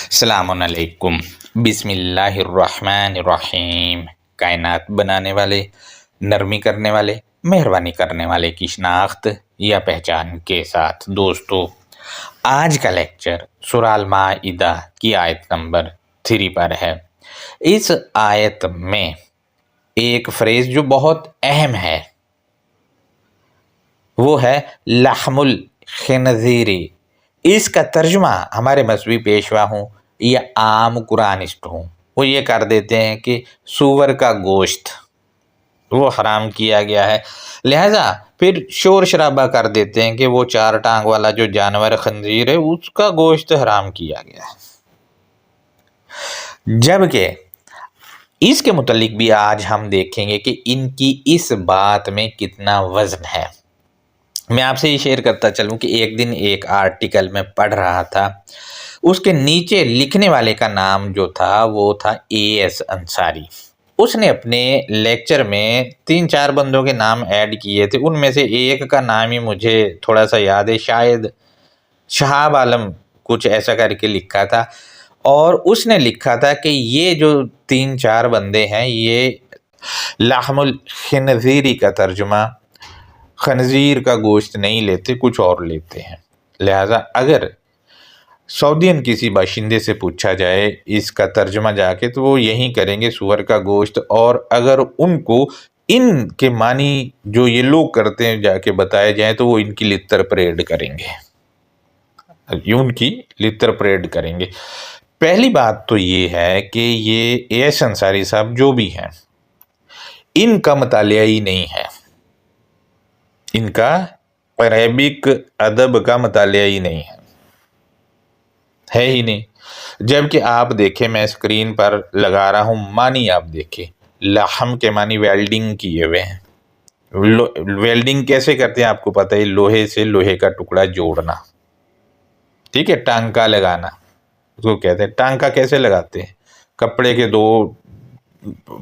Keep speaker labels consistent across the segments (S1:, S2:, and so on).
S1: السلام علیکم۔ بسم اللہ الرحمن الرحیم۔ کائنات بنانے والے، نرمی کرنے والے، مہربانی کرنے والے کی شناخت یا پہچان کے ساتھ دوستو، آج کا لیکچر سورہ المائدہ کی آیت نمبر 3 پر ہے۔ اس آیت میں ایک فریز جو بہت اہم ہے وہ ہے لحم الخنزیری۔ اس کا ترجمہ ہمارے مذہبی پیشوا ہوں یا عام قرآنسٹ ہوں وہ یہ کر دیتے ہیں کہ سور کا گوشت وہ حرام کیا گیا ہے، لہذا پھر شور شرابہ کر دیتے ہیں کہ وہ 4 ٹانگ والا جو جانور خنزیر ہے اس کا گوشت حرام کیا گیا ہے، جبکہ اس کے متعلق بھی آج ہم دیکھیں گے کہ ان کی اس بات میں کتنا وزن ہے۔ میں آپ سے یہ شیئر کرتا چلوں کہ ایک دن ایک آرٹیکل میں پڑھ رہا تھا، اس کے نیچے لکھنے والے کا نام جو تھا وہ تھا AS انصاری۔ اس نے اپنے لیکچر میں 3-4 بندوں کے نام ایڈ کیے تھے، ان میں سے ایک کا نام ہی مجھے تھوڑا سا یاد ہے، شاید شہاب عالم کچھ ایسا کر کے لکھا تھا، اور اس نے لکھا تھا کہ یہ جو 3-4 بندے ہیں یہ لحم الخنزیری کا ترجمہ خنزیر کا گوشت نہیں لیتے، کچھ اور لیتے ہیں، لہذا اگر سعودین کسی باشندے سے پوچھا جائے اس کا ترجمہ جا کے تو وہ یہی کریں گے سور کا گوشت، اور اگر ان کو ان کے معنی جو یہ لوگ کرتے ہیں جا کے بتائے جائیں تو وہ ان کی لتر پریڈ کریں گے، ان کی لتر پریڈ کریں گے۔ پہلی بات تو یہ ہے کہ یہ AS انصاری صاحب جو بھی ہیں ان کا مطالعہ ہی نہیں ہے، ان کا عربک ادب کا مطالعہ ہی نہیں ہے ہی نہیں، جبکہ آپ دیکھیں میں اسکرین پر لگا رہا ہوں معنی، آپ دیکھیں لحم کے معنی ویلڈنگ کیے ہوئے ہیں۔ ویلڈنگ کیسے کرتے ہیں آپ کو پتہ ہے، لوہے سے لوہے کا ٹکڑا جوڑنا، ٹھیک ہے، ٹانکا لگانا اس کو کہتے ہیں۔ ٹانکا کیسے لگاتے ہیں، کپڑے کے 2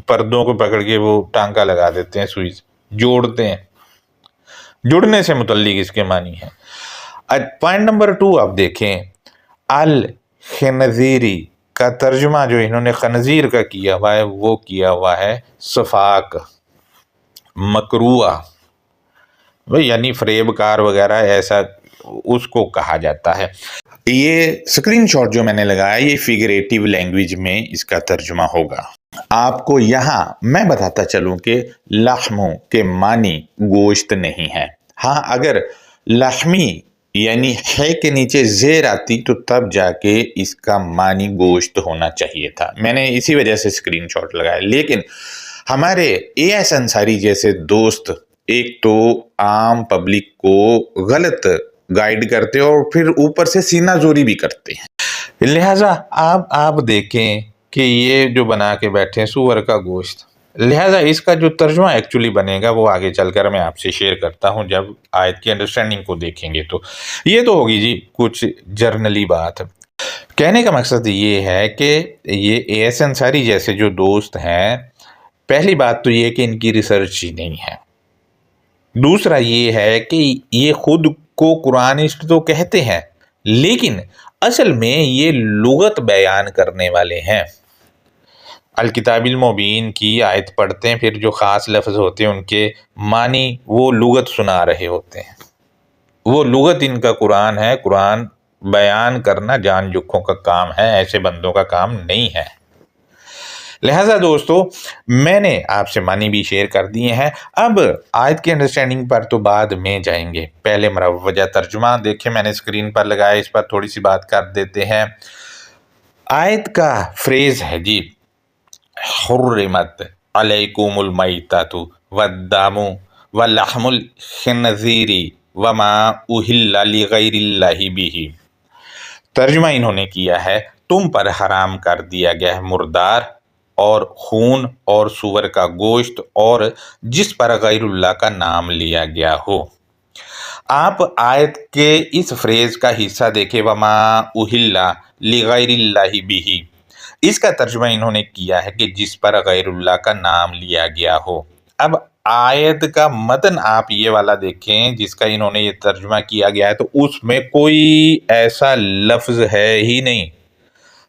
S1: پردوں کو پکڑ کے وہ ٹانکا لگا دیتے ہیں، سوئی سے جوڑتے ہیں، جڑنے سے متعلق اس کے معنی ہے۔ پوائنٹ نمبر 2 آپ دیکھیں، الخنزیری کا ترجمہ جو انہوں نے خنزیر کا کیا ہوا ہے وہ کیا ہوا ہے صفاق، مکروہ، یعنی فریب کار وغیرہ ایسا اس کو کہا جاتا ہے۔ یہ سکرین شاٹ جو میں نے لگایا یہ فیگریٹیو لینگویج میں اس کا ترجمہ ہوگا۔ آپ کو یہاں میں بتاتا چلوں کہ لحموں کے معنی گوشت نہیں ہے، ہاں اگر لحمی یعنی ہے کے نیچے زیر آتی تو تب جا کے اس کا معنی گوشت ہونا چاہیے تھا، میں نے اسی وجہ سے سکرین شاٹ لگایا۔ لیکن ہمارے AS انصاری جیسے دوست ایک تو عام پبلک کو غلط گائیڈ کرتے اور پھر اوپر سے سینہ زوری بھی کرتے ہیں، لہٰذا آپ دیکھیں کہ یہ جو بنا کے بیٹھے ہیں سور کا گوشت، لہٰذا اس کا جو ترجمہ ایکچولی بنے گا وہ آگے چل کر میں آپ سے شیئر کرتا ہوں جب آیت کی انڈرسٹینڈنگ کو دیکھیں گے۔ تو یہ تو ہوگی جی کچھ جرنلی بات۔ کہنے کا مقصد یہ ہے کہ یہ AS انصاری جیسے جو دوست ہیں، پہلی بات تو یہ کہ ان کی ریسرچ ہی نہیں ہے، دوسرا یہ ہے کہ یہ خود کو قرآنسٹ تو کہتے ہیں لیکن اصل میں یہ لغت بیان کرنے والے ہیں۔ الکتاب المبین کی آیت پڑھتے ہیں، پھر جو خاص لفظ ہوتے ہیں ان کے معنی وہ لغت سنا رہے ہوتے ہیں، وہ لغت ان کا قرآن ہے، قرآن بیان کرنا جان جکھوں کا کام ہے، ایسے بندوں کا کام نہیں ہے۔ لہٰذا دوستو میں نے آپ سے معنی بھی شیئر کر دیے ہیں، اب آیت کی انڈرسٹینڈنگ پر تو بعد میں جائیں گے، پہلے مروجہ ترجمہ دیکھیں میں نے اسکرین پر لگایا، اس پر تھوڑی سی بات کر دیتے ہیں۔ آیت کا فریز ہے جی حرمت علیکم المیتۃ والدم ولحم الخنزیر وما اہل لغیر اللہ بہ۔ ترجمہ انہوں نے کیا ہے تم پر حرام کر دیا گیا ہے مردار اور خون اور سور کا گوشت اور جس پر غیر اللہ کا نام لیا گیا ہو۔ آپ آیت کے اس فریز کا حصہ دیکھیں، وما اہل لغیر اللہ بہ، اس کا ترجمہ انہوں نے کیا ہے کہ جس پر غیر اللہ کا نام لیا گیا ہو۔ اب آیت کا متن آپ یہ والا دیکھیں جس کا انہوں نے یہ ترجمہ کیا گیا ہے تو اس میں کوئی ایسا لفظ ہے ہی نہیں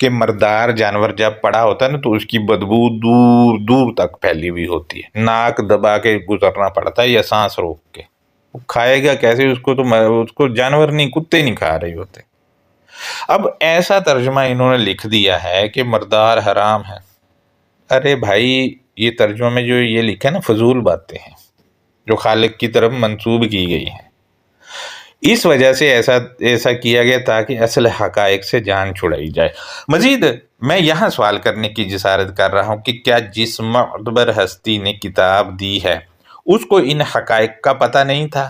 S1: کہ مردار جانور جب پڑا ہوتا ہے نا تو اس کی بدبو دور دور تک پھیلی ہوئی ہوتی ہے، ناک دبا کے گزرنا پڑتا ہے یا سانس روک کے. وہ کھائے گا کیسے؟ اس کو جانور نہیں، کتے نہیں کھا رہے ہوتے. اب ایسا ترجمہ انہوں نے لکھ دیا ہے کہ مردار حرام ہے. ارے بھائی، یہ ترجمہ میں جو یہ لکھا ہے نا، فضول باتیں ہیں جو خالق کی طرف منسوب کی گئی ہیں. اس وجہ سے ایسا کیا گیا تاکہ اصل حقائق سے جان چھڑائی جائے. مزید میں یہاں سوال کرنے کی جسارت کر رہا ہوں کہ کیا جس معتبر ہستی نے کتاب دی ہے اس کو ان حقائق کا پتہ نہیں تھا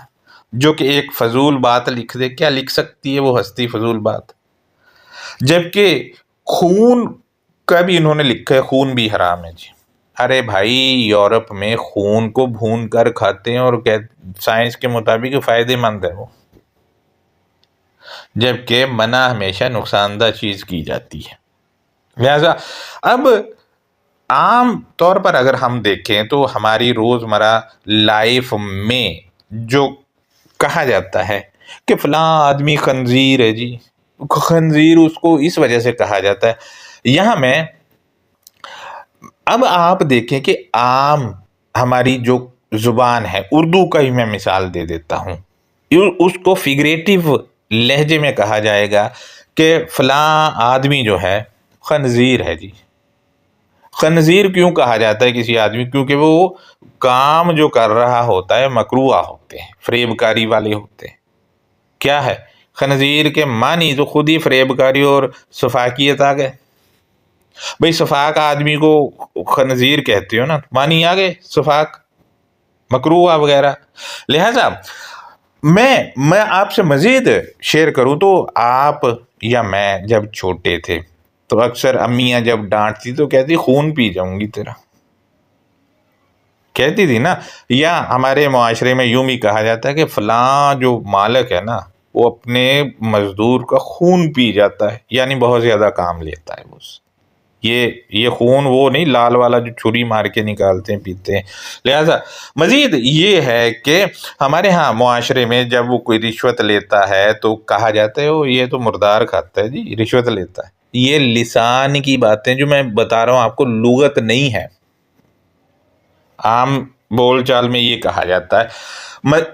S1: جو کہ ایک فضول بات لکھ دے؟ کیا لکھ سکتی ہے وہ ہستی فضول بات؟ جبکہ خون کا بھی انہوں نے لکھا ہے، خون بھی حرام ہے جی. ارے بھائی، یورپ میں خون کو بھون کر کھاتے ہیں اور سائنس کے مطابق فائدے مند ہے وہ، جبکہ منع ہمیشہ نقصان دہ چیز کی جاتی ہے. لہذا اب عام طور پر اگر ہم دیکھیں تو ہماری روزمرہ لائف میں جو کہا جاتا ہے کہ فلاں آدمی خنزیر ہے جی، خنزیر اس کو اس وجہ سے کہا جاتا ہے. یہاں میں اب آپ دیکھیں کہ عام ہماری جو زبان ہے، اردو کا ہی میں مثال دے دیتا ہوں، اس کو فگریٹو لہجے میں کہا جائے گا کہ فلاں آدمی جو ہے خنزیر ہے جی. خنزیر کیوں کہا جاتا ہے کسی آدمی؟ کیونکہ وہ کام جو کر رہا ہوتا ہے مکروہ ہوتے ہیں، فریب کاری والے ہوتے ہیں. کیا ہے خنزیر کے معنی؟ تو خود ہی فریب کاری اور سفاکیت آ گئے. بھئی سفاک آدمی کو خنزیر کہتے ہو نا، معنی آ گئے سفاک، مکروہ وغیرہ. لہذا میں آپ سے مزید شیئر کروں تو آپ یا میں جب چھوٹے تھے تو اکثر امیاں جب ڈانٹتی تو کہتی خون پی جاؤں گی تیرا، کہتی تھی نا. یا ہمارے معاشرے میں یوں بھی کہا جاتا ہے کہ فلاں جو مالک ہے نا وہ اپنے مزدور کا خون پی جاتا ہے، یعنی بہت زیادہ کام لیتا ہے وہ. یہ خون وہ نہیں لال والا جو چھری مار کے نکالتے ہیں پیتے ہیں. لہذا مزید یہ ہے کہ ہمارے ہاں معاشرے میں جب وہ کوئی رشوت لیتا ہے تو کہا جاتا ہے وہ یہ تو مردار کھاتا ہے جی، رشوت لیتا ہے. یہ لسان کی باتیں جو میں بتا رہا ہوں آپ کو، لغت نہیں ہے، عام بول چال میں یہ کہا جاتا ہے.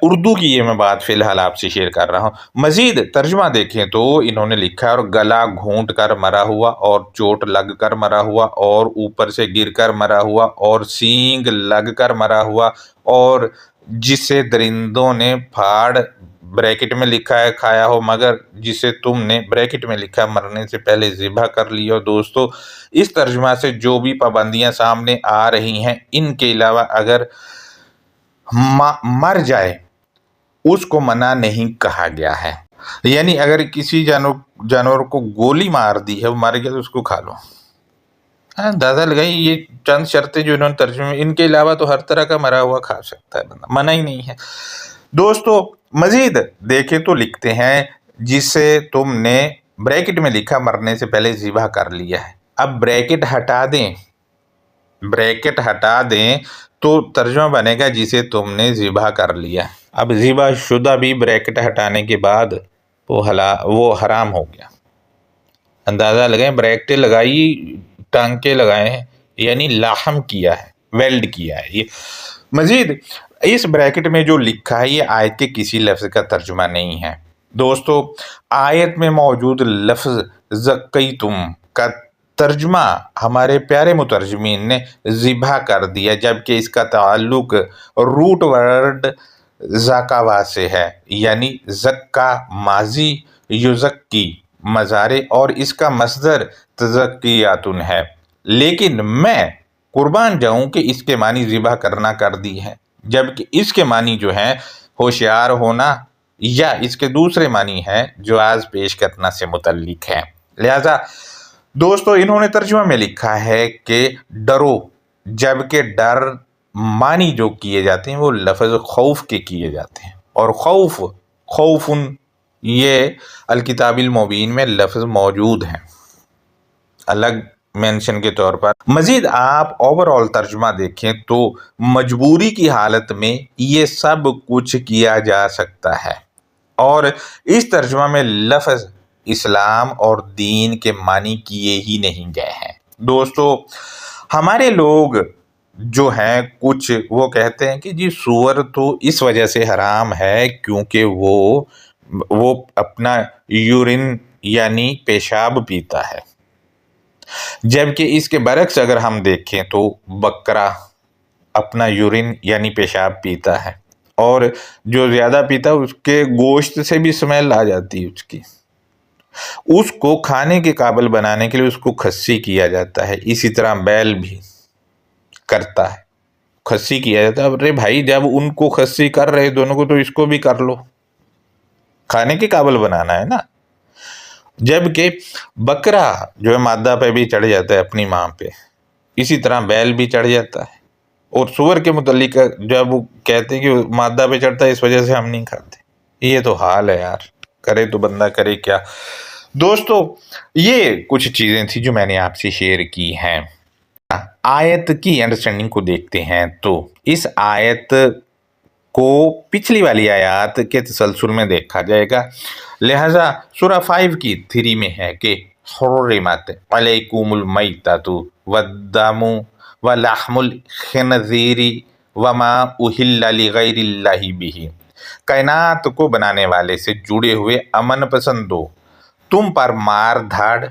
S1: اردو کی یہ میں بات فی الحال آپ سے شیئر کر رہا ہوں. مزید ترجمہ دیکھیں تو انہوں نے لکھا ہے اور گلا گھونٹ کر مرا ہوا، اور چوٹ لگ کر مرا ہوا، اور اوپر سے گر کر مرا ہوا، اور سینگ لگ کر مرا ہوا، اور جسے درندوں نے پھاڑ بریکٹ میں لکھا ہے کھایا ہو، مگر جسے تم نے بریکٹ میں لکھا مرنے سے پہلے ذبح کر لیا ہو. دوستو اس ترجمہ سے جو بھی پابندیاں سامنے آ رہی ہیں، ان کے علاوہ اگر مر جائے اس کو منع نہیں کہا گیا ہے. یعنی اگر کسی جانور کو گولی مار دی ہے، وہ مر گیا تو اس کو کھا لو. اندازہ لگائیں، یہ چند شرطیں جو انہوں نے ترجمے، ان کے علاوہ تو ہر طرح کا مرا ہوا کھا سکتا ہے بندہ، منع ہی نہیں ہے. دوستو مزید دیکھیں تو لکھتے ہیں جسے تم نے بریکٹ میں لکھا مرنے سے پہلے ذبح کر لیا ہے. اب بریکٹ ہٹا دیں تو ترجمہ بنے گا جسے تم نے ذبح کر لیا. اب ذبح شدہ بھی بریکٹ ہٹانے کے بعد وہ حرام ہو گیا. اندازہ لگائیں، بریکٹیں لگائی، ٹانکے لگائے ہیں، یعنی لاحم کیا ہے، ویلڈ کیا ہے. یہ مزید اس بریکٹ میں جو لکھا ہے یہ آیت کے کسی لفظ کا ترجمہ نہیں ہے. دوستو آیت میں موجود لفظ زکیتم کا ترجمہ ہمارے پیارے مترجمین نے ذبح کر دیا، جبکہ اس کا تعلق روٹ ورڈ زکاوا سے ہے، یعنی زکا ماضی، یزکی مضارع، اور اس کا مصدر تزکیاتن ہے. لیکن میں قربان جاؤں کہ اس کے معنی ذبح کرنا کر دی ہے، جبکہ اس کے معنی جو ہیں ہوشیار ہونا یا اس کے دوسرے معنی ہیں جواز پیش کرنا سے متعلق ہے. لہذا دوستو انہوں نے ترجمہ میں لکھا ہے کہ ڈرو، جبکہ ڈر معنی جو کیے جاتے ہیں وہ لفظ خوف کے کیے جاتے ہیں، اور خوفن یہ الکتاب المبین میں لفظ موجود ہیں الگ مینشن کے طور پر. مزید آپ اوورآل ترجمہ دیکھیں تو مجبوری کی حالت میں یہ سب کچھ کیا جا سکتا ہے، اور اس ترجمہ میں لفظ اسلام اور دین کے معنی کیے ہی نہیں گئے ہیں۔ دوستو ہمارے لوگ جو ہیں کچھ وہ کہتے ہیں کہ جی سور تو اس وجہ سے حرام ہے کیونکہ وہ اپنا یورین یعنی پیشاب پیتا ہے، جبکہ اس کے برعکس اگر ہم دیکھیں تو بکرا اپنا یورین یعنی پیشاب پیتا ہے، اور جو زیادہ پیتا ہے اس کے گوشت سے بھی اسمیل آ جاتی ہے، اس کو کھانے کے قابل بنانے کے لیے اس کو خصی کیا جاتا ہے۔ اسی طرح بیل بھی کرتا ہے، خصی کیا جاتا ہے۔ ارے بھائی جب ان کو خصی کر رہے دونوں کو تو اس کو بھی کر لو، کھانے کے قابل بنانا ہے نا۔ جبکہ بکرا جو ہے مادہ پہ بھی چڑھ جاتا ہے اپنی ماں پہ، اسی طرح بیل بھی چڑھ جاتا ہے، اور سور کے متعلق جب وہ کہتے ہیں کہ مادہ پہ چڑھتا ہے اس وجہ سے ہم نہیں کھاتے۔ یہ تو حال ہے یار، کرے تو بندہ کرے کیا۔ دوستو یہ کچھ چیزیں تھیں جو میں نے آپ سے شیئر کی ہیں۔ آیت کی انڈرسٹینڈنگ کو دیکھتے ہیں تو اس آیت کو پچھلی والی آیات کے تسلسل میں دیکھا جائے گا، لہذا سورہ 5 کی 3 میں ہے کہ حرمت علیکم المیتۃ والدم ولحم الخنزیر وما اہل لغیر اللہ بہ، کائنات کو بنانے والے سے جڑے ہوئے امن پسندو، تم پر مار دھاڑ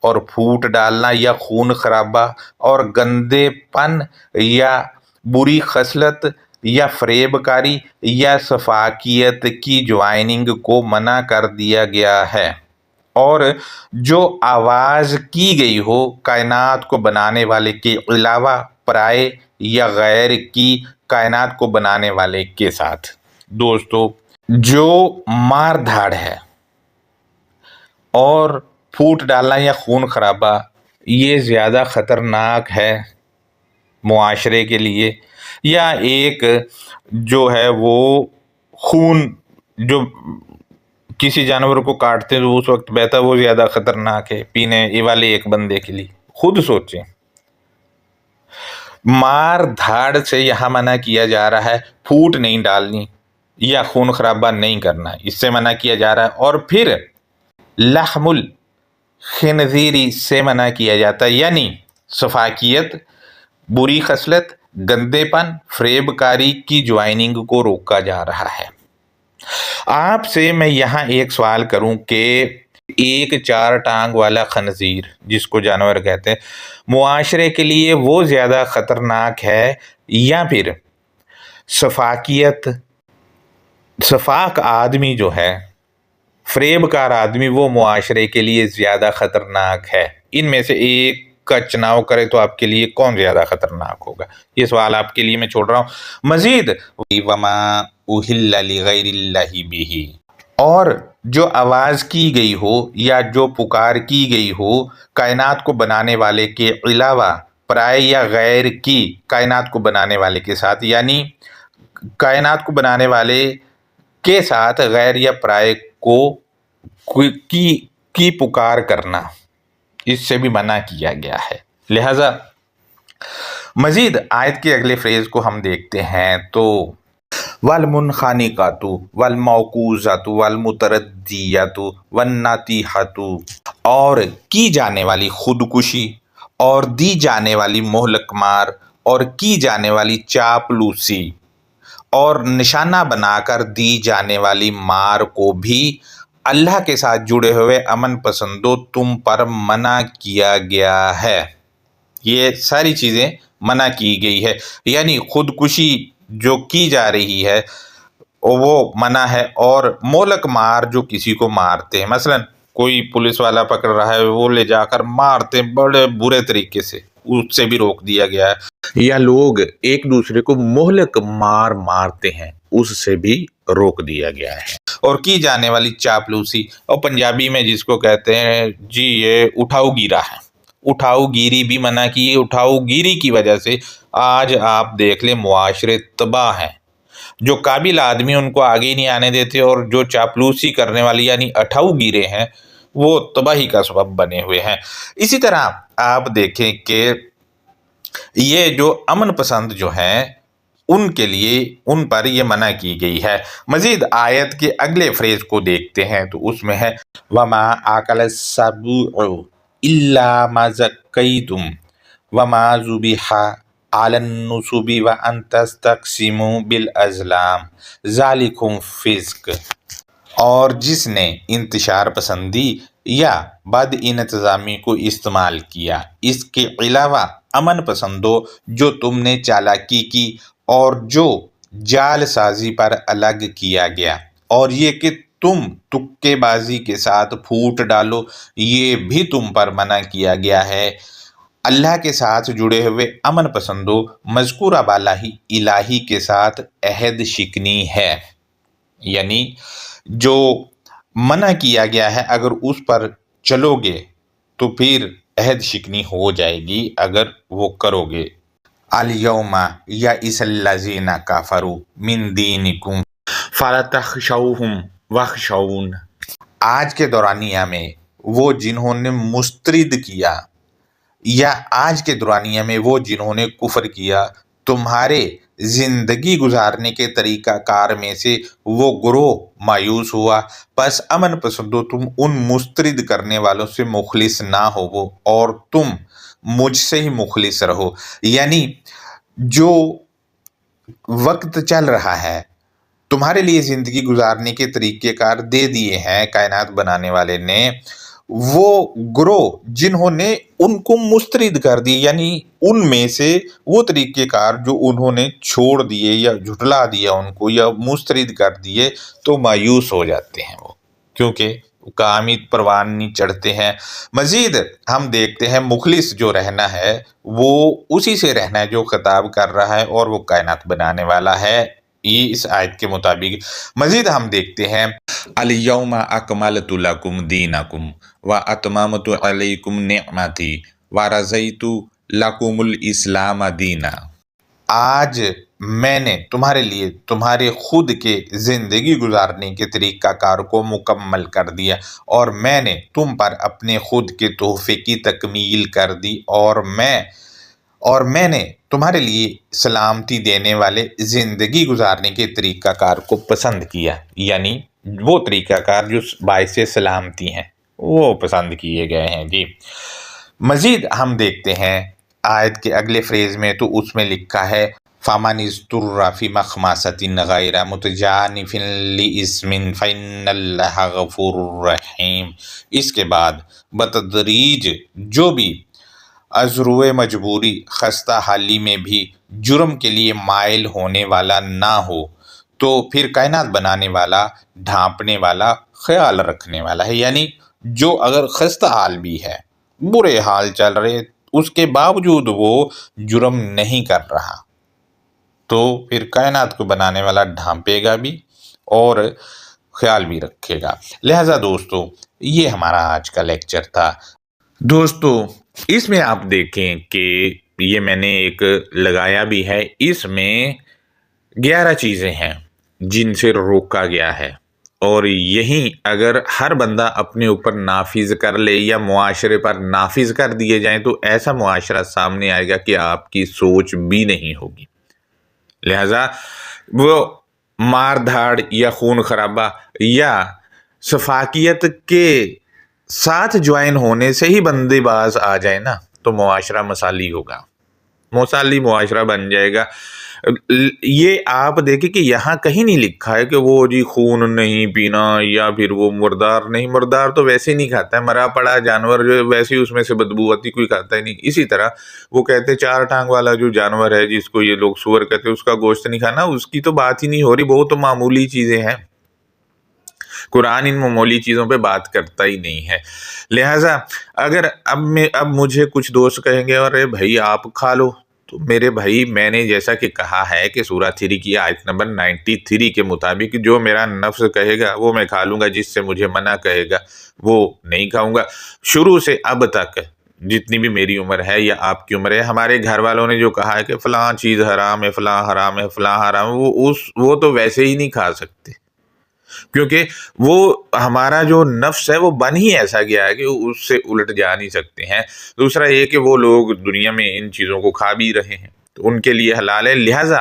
S1: اور پھوٹ ڈالنا یا خون خرابہ اور گندے پن یا بری خصلت یا فریب کاری یا سفاکیت کی جوائننگ کو منع کر دیا گیا ہے، اور جو آواز کی گئی ہو کائنات کو بنانے والے کے علاوہ پرائے یا غیر کی کائنات کو بنانے والے کے ساتھ۔ دوستو جو مار دھاڑ ہے اور پھوٹ ڈالنا یا خون خرابہ یہ زیادہ خطرناک ہے معاشرے کے لیے، یا ایک جو ہے وہ خون جو کسی جانور کو کاٹتے ہیں تو اس وقت بہتا وہ زیادہ خطرناک ہے پینے والے ایک بندے کے لیے؟ خود سوچیں۔ مار دھاڑ سے یہاں منع کیا جا رہا ہے، پھوٹ نہیں ڈالنی یا خون خرابہ نہیں کرنا، اس سے منع کیا جا رہا ہے، اور پھر لحم الخنزیری سے منع کیا جاتا ہے، یعنی سفاکیت، بری خصلت، گندے پن، فریب کاری کی جوائننگ کو روکا جا رہا ہے۔ آپ سے میں یہاں ایک سوال کروں کہ ایک 4 ٹانگ والا خنزیر جس کو جانور کہتے ہیں معاشرے کے لیے وہ زیادہ خطرناک ہے یا پھر شفاک آدمی جو ہے، فریب کار آدمی، وہ معاشرے کے لیے زیادہ خطرناک ہے؟ ان میں سے ایک کا چناؤ کرے تو آپ کے لیے کون زیادہ خطرناک ہوگا؟ یہ سوال آپ کے لیے میں چھوڑ رہا ہوں۔ مزید وما اہل لغیر اللہ بہ، اور جو آواز کی گئی ہو یا جو پکار کی گئی ہو کائنات کو بنانے والے کے علاوہ پرائے یا غیر کی کائنات کو بنانے والے کے ساتھ، یعنی کائنات کو بنانے والے کے ساتھ غیر یا پرائے کی پکار کرنا، اس سے بھی منع کیا گیا ہے۔ لہذا مزید آیت کے اگلے فریز کو ہم دیکھتے ہیں تو والمنخنقۃ والموقوذۃ والمتردیۃ والنطیحۃ، اور کی جانے والی خودکشی اور دی جانے والی مہلک مار اور کی جانے والی چاپلوسی اور نشانہ بنا کر دی جانے والی مار کو بھی اللہ کے ساتھ جڑے ہوئے امن پسندوں تم پر منع کیا گیا ہے۔ یہ ساری چیزیں منع کی گئی ہے، یعنی خودکشی جو کی جا رہی ہے وہ منع ہے، اور مہلک مار جو کسی کو مارتے ہیں، مثلا کوئی پولیس والا پکڑ رہا ہے وہ لے جا کر مارتے بڑے برے طریقے سے، اس سے بھی روک دیا گیا ہے، یا لوگ ایک دوسرے کو مہلک مار مارتے ہیں اس سے بھی روک دیا گیا ہے۔ اور کی جانے والی چاپلوسی، اور پنجابی میں جس کو کہتے ہیں جی یہ اٹھاؤ گیرا ہے، اٹھاؤ گیری بھی منع کی ہے۔ اٹھاؤ گیری کی وجہ سے آج آپ دیکھ لیں معاشرے تباہ ہیں، جو قابل آدمی ان کو آگے نہیں آنے دیتے، اور جو چاپلوسی کرنے والی یعنی اٹھاؤ گیرے ہیں وہ تباہی کا سبب بنے ہوئے ہیں۔ اسی طرح آپ دیکھیں کہ یہ جو امن پسند جو ہیں ان کے لیے ان پر یہ منع کی گئی ہے۔ مزید آیت کے اگلے فریز کو دیکھتے ہیں تو اس میں ہے وَمَا آكَلَ السَّبُعُ إِلَّا مَا زَكَّيْتُمْ وَمَا ذُبِحَ عَلَى النُّصُبِ وَأَن تَسْتَقْسِمُوا بِالْأَزْلَامِ ذَلِكُمْ فِسْقٌ۔ اور جس نے انتشار پسندی یا بد انتظامی کو استعمال کیا، اس کے علاوہ امن پسندوں جو تم نے چالاکی کی اور جو جال سازی پر الگ کیا گیا، اور یہ کہ تم تکے بازی کے ساتھ پھوٹ ڈالو، یہ بھی تم پر منع کیا گیا ہے۔ اللہ کے ساتھ جڑے ہوئے امن پسندوں مذکورہ بالا ہی الہی کے ساتھ عہد شکنی ہے، یعنی جو منع کیا گیا ہے اگر اس پر چلو گے تو پھر عہد شکنی ہو جائے گی اگر وہ کرو گے۔ الیوم یئس الذین کفروا من دینکم فلا تخشوہم واخشون۔ آج کے دورانیہ میں وہ جنہوں نے مسترد کیا، یا آج کے دورانیہ میں وہ جنہوں نے کفر کیا، تمہارے زندگی گزارنے کے طریقہ کار میں سے وہ گروہ مایوس ہوا، پس امن پسندوں تم ان مسترد کرنے والوں سے مخلص نہ ہو اور تم مجھ سے ہی مخلص رہو۔ یعنی جو وقت چل رہا ہے، تمہارے لیے زندگی گزارنے کے طریقہ کار دے دیے ہیں کائنات بنانے والے نے، وہ گروہ جنہوں نے ان کو مسترد کر دی، یعنی ان میں سے وہ طریقہ کار جو انہوں نے چھوڑ دیے یا جھٹلا دیا ان کو یا مسترد کر دیے، تو مایوس ہو جاتے ہیں وہ، کیونکہ قامت پروان نہیں چڑھتے ہیں۔ مزید ہم دیکھتے ہیں مخلص جو رہنا ہے وہ اسی سے رہنا ہے جو خطاب کر رہا ہے، اور وہ کائنات بنانے والا ہے، یہ اس آیت کے مطابق۔ مزید ہم دیکھتے ہیں الیوم اکملت لکم دینکم واتممت علیکم نعمتی ورضیت لکم الاسلام دینا۔ آج میں نے تمہارے لیے تمہارے خود کے زندگی گزارنے کے طریقہ کار کو مکمل کر دیا، اور میں نے تم پر اپنے خود کے تحفے کی تکمیل کر دی، اور میں نے تمہارے لیے سلامتی دینے والے زندگی گزارنے کے طریقہ کار کو پسند کیا، یعنی وہ طریقہ کار جو باعث سلامتی ہیں وہ پسند کیے گئے ہیں جی۔ مزید ہم دیکھتے ہیں آیت کے اگلے فریز میں، تو اس میں لکھا ہے فَمَنِ اضْطُرَّ فِي مَخْمَصَةٍ غَيْرَ مُتَجَانِفٍ لِإِثْمٍ فَإِنَّ اللَّهَ غَفُورٌ رَحِيمٌ۔ اس کے بعد بتدریج جو بھی ازروئے مجبوری خستہ حالی میں بھی جرم کے لیے مائل ہونے والا نہ ہو، تو پھر کائنات بنانے والا، ڈھانپنے والا، خیال رکھنے والا ہے، یعنی جو اگر خستہ حال بھی ہے، برے حال چل رہے، اس کے باوجود وہ جرم نہیں کر رہا، تو پھر کائنات کو بنانے والا ڈھانپے گا بھی اور خیال بھی رکھے گا۔ لہٰذا دوستو یہ ہمارا آج کا لیکچر تھا۔ دوستو اس میں آپ دیکھیں کہ یہ میں نے ایک لگایا بھی ہے، اس میں 11 چیزیں ہیں جن سے روکا گیا ہے، اور یہی اگر ہر بندہ اپنے اوپر نافذ کر لے یا معاشرے پر نافذ کر دیے جائیں تو ایسا معاشرہ سامنے آئے گا کہ آپ کی سوچ بھی نہیں ہوگی۔ لہذا وہ مار دھاڑ یا خون خرابہ یا سفاکیت کے ساتھ جوائن ہونے سے ہی بندے باز آ جائے نا، تو معاشرہ مثالی ہوگا، مثالی معاشرہ بن جائے گا۔ یہ آپ دیکھیں کہ یہاں کہیں نہیں لکھا ہے کہ وہ جی خون نہیں پینا یا پھر وہ مردار نہیں، مردار تو ویسے ہی نہیں کھاتا ہے، مرا پڑا جانور جو ویسے ہی اس میں سے بدبو آتی، کوئی کھاتا ہی نہیں۔ اسی طرح وہ کہتے ہیں 4 ٹانگ والا جو جانور ہے جس کو یہ لوگ سور کہتے ہیں، اس کا گوشت نہیں کھانا، اس کی تو بات ہی نہیں ہو رہی، بہت معمولی چیزیں ہیں، قرآن ان معمولی چیزوں پہ بات کرتا ہی نہیں ہے۔ لہٰذا اگر اب مجھے کچھ دوست کہیں گے ارے بھائی آپ کھا لو، تو میرے بھائی میں نے جیسا کہ کہا ہے کہ سورہ 3 کی آیت نمبر 93 کے مطابق جو میرا نفس کہے گا وہ میں کھا لوں گا، جس سے مجھے منع کہے گا وہ نہیں کھاؤں گا۔ شروع سے اب تک جتنی بھی میری عمر ہے یا آپ کی عمر ہے، ہمارے گھر والوں نے جو کہا ہے کہ فلاں چیز حرام ہے، فلاں حرام ہے، فلاں حرام ہے، وہ تو ویسے ہی نہیں کھا سکتے، کیونکہ وہ ہمارا جو نفس ہے وہ بن ہی ایسا گیا ہے کہ اس سے الٹ جا نہیں سکتے ہیں۔ دوسرا یہ کہ وہ لوگ دنیا میں ان چیزوں کو کھا بھی رہے ہیں، تو ان کے لیے حلال ہے، لہٰذا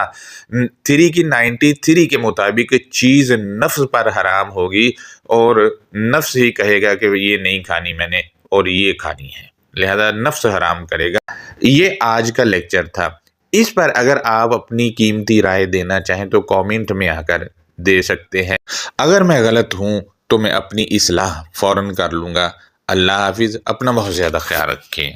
S1: 3 کی 93 کے مطابق چیز نفس پر حرام ہوگی اور نفس ہی کہے گا کہ یہ نہیں کھانی میں نے اور یہ کھانی ہے، لہذا نفس حرام کرے گا۔ یہ آج کا لیکچر تھا۔ اس پر اگر آپ اپنی قیمتی رائے دینا چاہیں تو کامنٹ میں آ کر دے سکتے ہیں۔ اگر میں غلط ہوں تو میں اپنی اصلاح فوراً کر لوں گا۔ اللہ حافظ، اپنا بہت زیادہ خیال رکھیں۔